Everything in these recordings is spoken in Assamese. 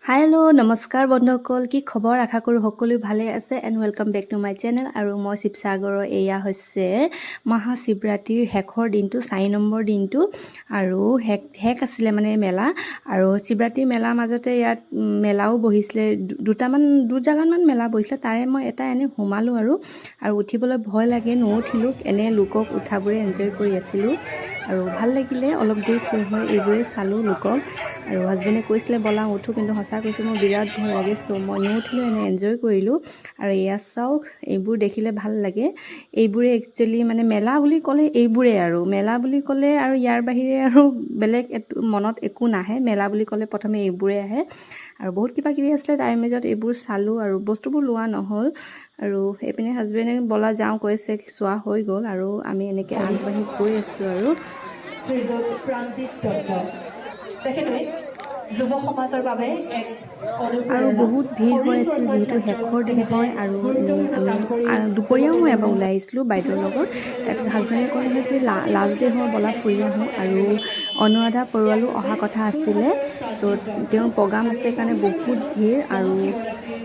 हेलो नमस्कार बंधुসকল কি খবৰ আশা কৰো সকলো ভালে আছে and welcome back to my channel আৰু মই শিৱসাগৰৰ এয়া হৈছে মহাশিৱৰাত্ৰিৰ শেষৰ দিনটো 4 নম্বৰ দিনটো আৰু হেক আছিলে মানে মেলা আৰু শিৱৰাত্ৰি মেলাৰ মাজতে ইয়াত মেলাও বহিছিলে দু জাগামান মেলা বহিছিলে তাৰে মই এটা এনে সোমালো আৰু উঠিবলৈ ভয় লাগে নুঠিলো এনে লোকক উঠাবোৰে এনজয় কৰি আছিলো আৰু ভাল লাগিলে অলপ দেৰি থিয় হৈ এইবোৰে চালো লোকক আৰু হাজবেণ্ডে কৈছিলে বলা উঠো কিন্তু সঁচা কৈছোঁ মোৰ বিৰাট ভয় লাগে চ' মই নুঠিলোঁ এনে এনজয় কৰিলোঁ আৰু এয়া চাওক এইবোৰ দেখিলে ভাল লাগে এইবোৰে একচুৱেলি মানে মেলা বুলি ক'লে এইবোৰে আৰু মেলা বুলি ক'লে আৰু ইয়াৰ বাহিৰে আৰু বেলেগ মনত একো নাহে মেলা বুলি ক'লে প্ৰথমে এইবোৰে আহে আৰু বহুত কিবা কিবি আছিলে তাইৰ মাজত এইবোৰ চালোঁ আৰু বস্তুবোৰ লোৱা নহ'ল আৰু এইপিনে হাজবেণ্ডে বলা যাওঁ কৈছে চোৱা হৈ গ'ল আৰু আমি এনেকৈ আগবাঢ়ি গৈ আছোঁ আৰু শ্ৰীযুত প্ৰাণজিৎ দত্ত তেখেতে যুৱ সমাজৰ বাবে এক আৰু বহুত ভিৰ হৈ আছিল যিহেতু শেষৰ দিন হয় আৰু এনেই আমি দুপৰীয়াও মই এবাৰ ওলাই আহিছিলোঁ বাইদেউৰ লগত তাৰপিছত হাজবেণ্ডে ক'লে যে লাষ্ট ডে হয় বলা ফুৰি আহোঁ আৰু অনুৰাধা পৰুৱালো অহা কথা আছিলে চ' তেওঁৰ প্ৰগ্ৰাম আছে কাৰণে বহুত ভিৰ আৰু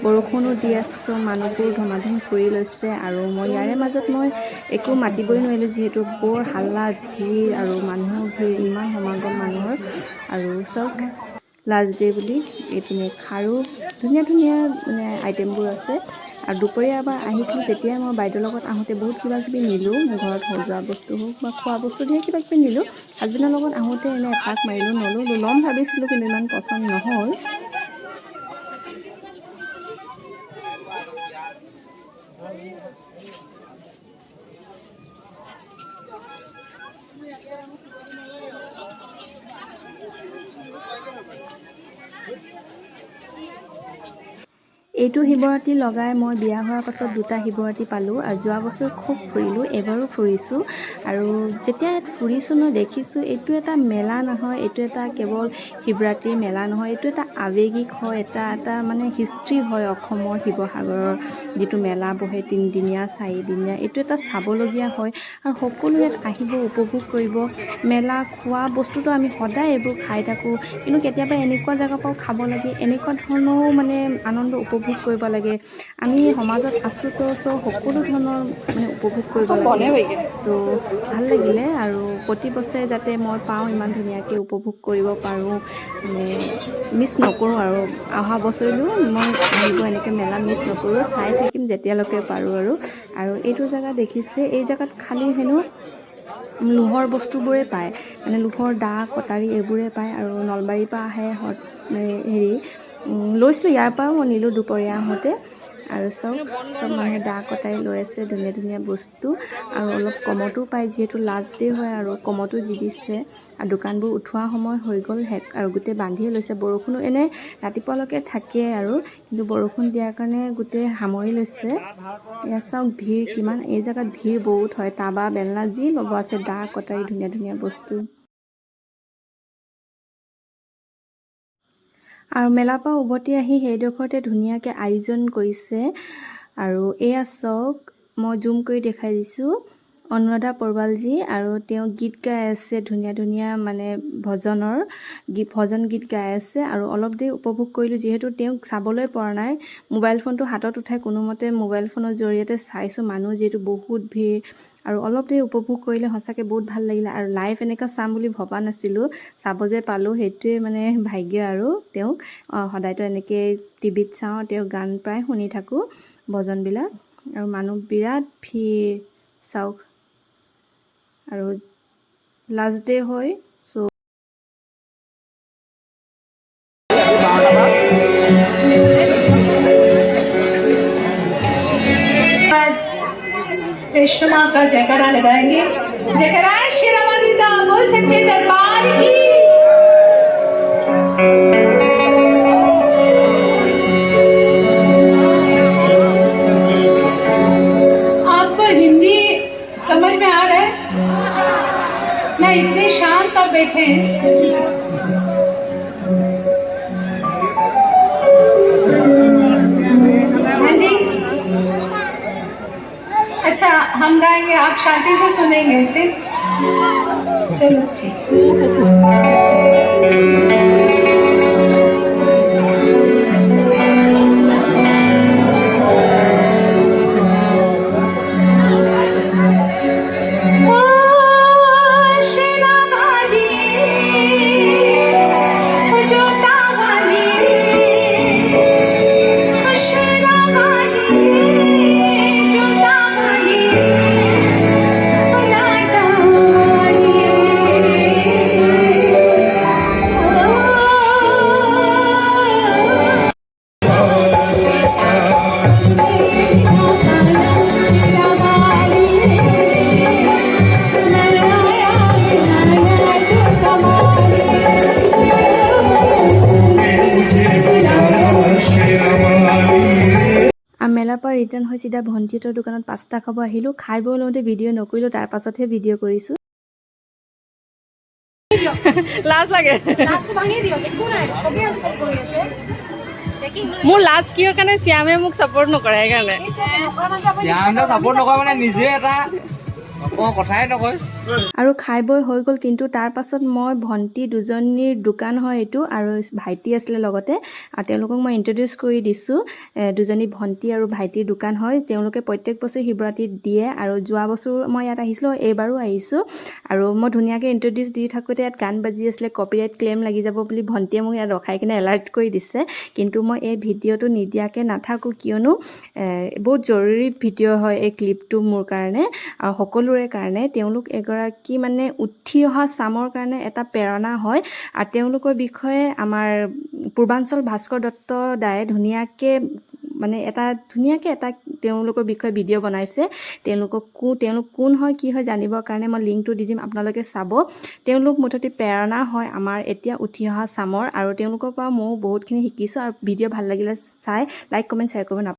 বৰষুণো দি আছে চ' মানুহবোৰ ধমাধম ফুৰি লৈছে আৰু মই ইয়াৰে মাজত মই একো মাতিবই নোৱাৰিলোঁ যিহেতু বৰ হাল্লা ভিৰ আৰু মানুহৰ ভিৰ ইমান সমাগম মানুহৰ আৰু চব লাষ্ট ডে বুলি এইপিনে খাৰু ধুনীয়া ধুনীয়া মানে আইটেমবোৰ আছে আৰু দুপৰীয়া এবাৰ আহিছিলোঁ তেতিয়াই মই বাইদেউৰ লগত আহোঁতে বহুত কিবা কিবি নিলোঁ মোৰ ঘৰত সজোৱা বস্তু হওক বা খোৱা বস্তু ধেৰ কিবা কিবি নিলোঁ হাজবেণ্ডৰ লগত আহোঁতে এনে এপাক মাৰিলোঁ নল'লোঁ ল'ম ভাবিছিলোঁ কিন্তু ইমান পচন্দ নহ'ল এইটো শিৱৰাত্ৰি লগাই মই বিয়া হোৱাৰ পাছত দুটা শিৱৰাত্ৰি পালোঁ আৰু যোৱা বছৰ খুব ফুৰিলোঁ এবাৰো ফুৰিছোঁ আৰু যেতিয়া ইয়াত ফুৰিছোঁ ন দেখিছোঁ এইটো এটা মেলা নহয় এইটো এটা কেৱল শিৱৰাত্ৰিৰ মেলা নহয় এইটো এটা আৱেগিক হয় এটা মানে হিষ্ট্ৰী হয় অসমৰ শিৱসাগৰৰ যিটো মেলা বহে 3 দিনীয়া 4 দিনীয়া এইটো এটা চাবলগীয়া হয় আৰু সকলো ইয়াত আহিব উপভোগ কৰিব মেলা খোৱা বস্তুটো আমি সদায় এইবোৰ খাই থাকোঁ কিন্তু কেতিয়াবা এনেকুৱা জেগাৰ পৰাও খাব লাগে এনেকুৱা ধৰণৰো মানে আনন্দ উপভোগ কৰিব লাগে আমি সমাজত আছোঁ তো চ' সকলো ধৰণৰ মানে উপভোগ কৰিব লাগে চ' ভাল লাগিলে আৰু প্ৰতি বছৰে যাতে মই পাওঁ ইমান ধুনীয়াকৈ উপভোগ কৰিব পাৰোঁ মানে মিছ নকৰোঁ আৰু অহা বছৰলৈও মই আহিব এনেকৈ মেলা মিছ নকৰোঁ চাই থাকিম যেতিয়ালৈকে পাৰোঁ আৰু এইটো জেগা দেখিছে এই জেগাত খালী হেনো লোহৰ বস্তুবোৰে পায় মানে লোহৰ দা কটাৰী এইবোৰে পায় আৰু নলবাৰীৰ পৰা আহে হেৰি লৈছিলোঁ ইয়াৰ পৰাও মই নিলোঁ দুপৰীয়া আহোঁতে আৰু চব মানুহে দা কটাৰী লৈ আছে ধুনীয়া ধুনীয়া বস্তু আৰু অলপ কমতো পায় যিহেতু লাষ্ট ডে হয় আৰু কমতো দি দিছে আৰু দোকানবোৰ উঠোৱা সময় হৈ গ'ল হেক আৰু গোটেই বান্ধিয়ে লৈছে বৰষুণো এনে ৰাতিপুৱালৈকে থাকে আৰু কিন্তু বৰষুণ দিয়াৰ কাৰণে গোটেই সামৰি লৈছে ইয়াত চাওক ভিৰ কিমান এই জেগাত ভিৰ বহুত হয় টাবা বেলনা যি ল'ব আছে দা কটাৰী ধুনীয়া ধুনীয়া বস্তু আৰু মেলাৰ পৰা উভতি আহি সেইডোখৰতে ধুনীয়াকৈ আয়োজন কৰিছে আৰু এয়া চাওক মই জুম কৰি দেখাই দিছোঁ অনুৰাধা পৰুৱালজী আৰু তেওঁ গীত গাই আছে ধুনীয়া ধুনীয়া মানে ভজন গীত গাই আছে আৰু অলপ দেৰি উপভোগ কৰিলোঁ যিহেতু তেওঁক চাবলৈ পৰা নাই মোবাইল ফোনটো হাতত উঠাই কোনোমতে মোবাইল ফোনৰ জৰিয়তে চাইছোঁ মানুহ যিহেতু বহুত ভিৰ আৰু অলপ দেৰি উপভোগ কৰিলে সঁচাকৈ বহুত ভাল লাগিলে আৰু লাইভ এনেকৈ চাম বুলি ভবা নাছিলোঁ চাব যে পালোঁ সেইটোৱে মানে ভাগ্য আৰু তেওঁক সদায়তো এনেকৈ টিভিত চাওঁ তেওঁৰ গান প্ৰায় শুনি থাকোঁ ভজনবিলাক আৰু মানুহ বিৰাট ভিৰ চাওক আৰু লাষ্ট ডে হয় চ' कृष्ण माँ का जयकारा लगाएंगे जयकारा शेरावाली का बोल सच्चे दरबार की आपको हिंदी समझ में आ रहा है ना इतने शांत आप बैठे हैं हाँ जी अच्छा हम गाएंगे आप शांति से सुनेंगे इसे चलो ठीक পৰা ৰিটাৰ্ণ হৈ চিধা ভণ্টিহঁতৰ দোকানত পাস্তা খাব আহিলোঁ। খাই বৈ লওঁতে ভিডিঅ' নকৰিলোঁ, তাৰ পাছতহে ভিডিঅ' কৰিছোঁ। লাজ লাগে। মোৰ লাজ কিয় কাৰণে শ্যামে মোক ছাপোৰ্ট নকৰে সেইকাৰণে। ছাপোৰ্ট নকৰে মানে নিজে এটা কথাই নকয়। আৰু খাই বৈ হৈ গ'ল, কিন্তু তাৰ পাছত মই ভণ্টি দুজনীৰ দোকান হয় এইটো, আৰু ভাইটি আছিলে লগতে, আৰু তেওঁলোকক মই ইণ্ট্ৰডিউচ কৰি দিছোঁ। দুজনী ভণ্টি আৰু ভাইটিৰ দোকান হয়। তেওঁলোকে প্ৰত্যেক বছৰ শিৱৰাত্ৰিত দিয়ে, আৰু যোৱা বছৰ মই ইয়াত আহিছিলোঁ, এইবাৰো আহিছোঁ। আৰু মই ধুনীয়াকৈ ইণ্ট্ৰডিউচ দি থাকোঁতে ইয়াত গান বাজি আছিলে, কপিৰাইট ক্লেইম লাগি যাব বুলি ভণ্টিয়ে মোক ইয়াত ৰখাই কিনে এলাৰ্ট কৰি দিছে। কিন্তু মই এই ভিডিঅ'টো নিদিয়াকৈ নাথাকোঁ, কিয়নো বহুত জৰুৰী ভিডিঅ' হয় এই ক্লিপটো মোৰ কাৰণে আৰু সকলোৰে কাৰণে। তেওঁলোক এগৰাকী মানে উঠি অহা চামৰ কাৰণে এটা প্ৰেৰণা হয়, আৰু তেওঁলোকৰ বিষয়ে আমাৰ পূৰ্বাঞ্চল ভাস্কৰ দত্ত দায়ে ধুনীয়াকৈ এটা তেওঁলোকৰ বিষয়ে ভিডিঅ' বনাইছে। তেওঁলোক কোন হয় কি হয় জানিবৰ কাৰণে মই লিংকটো দি দিম, আপোনালোকে চাব। তেওঁলোক মুঠতে প্ৰেৰণা হয় আমাৰ এতিয়া উঠি অহা চামৰ, আৰু তেওঁলোকৰ পৰা ময়ো বহুতখিনি শিকিছোঁ। আৰু ভিডিঅ' ভাল লাগিলে চাই লাইক কমেণ্ট শ্বেয়াৰ কৰিব নাপাহৰিব।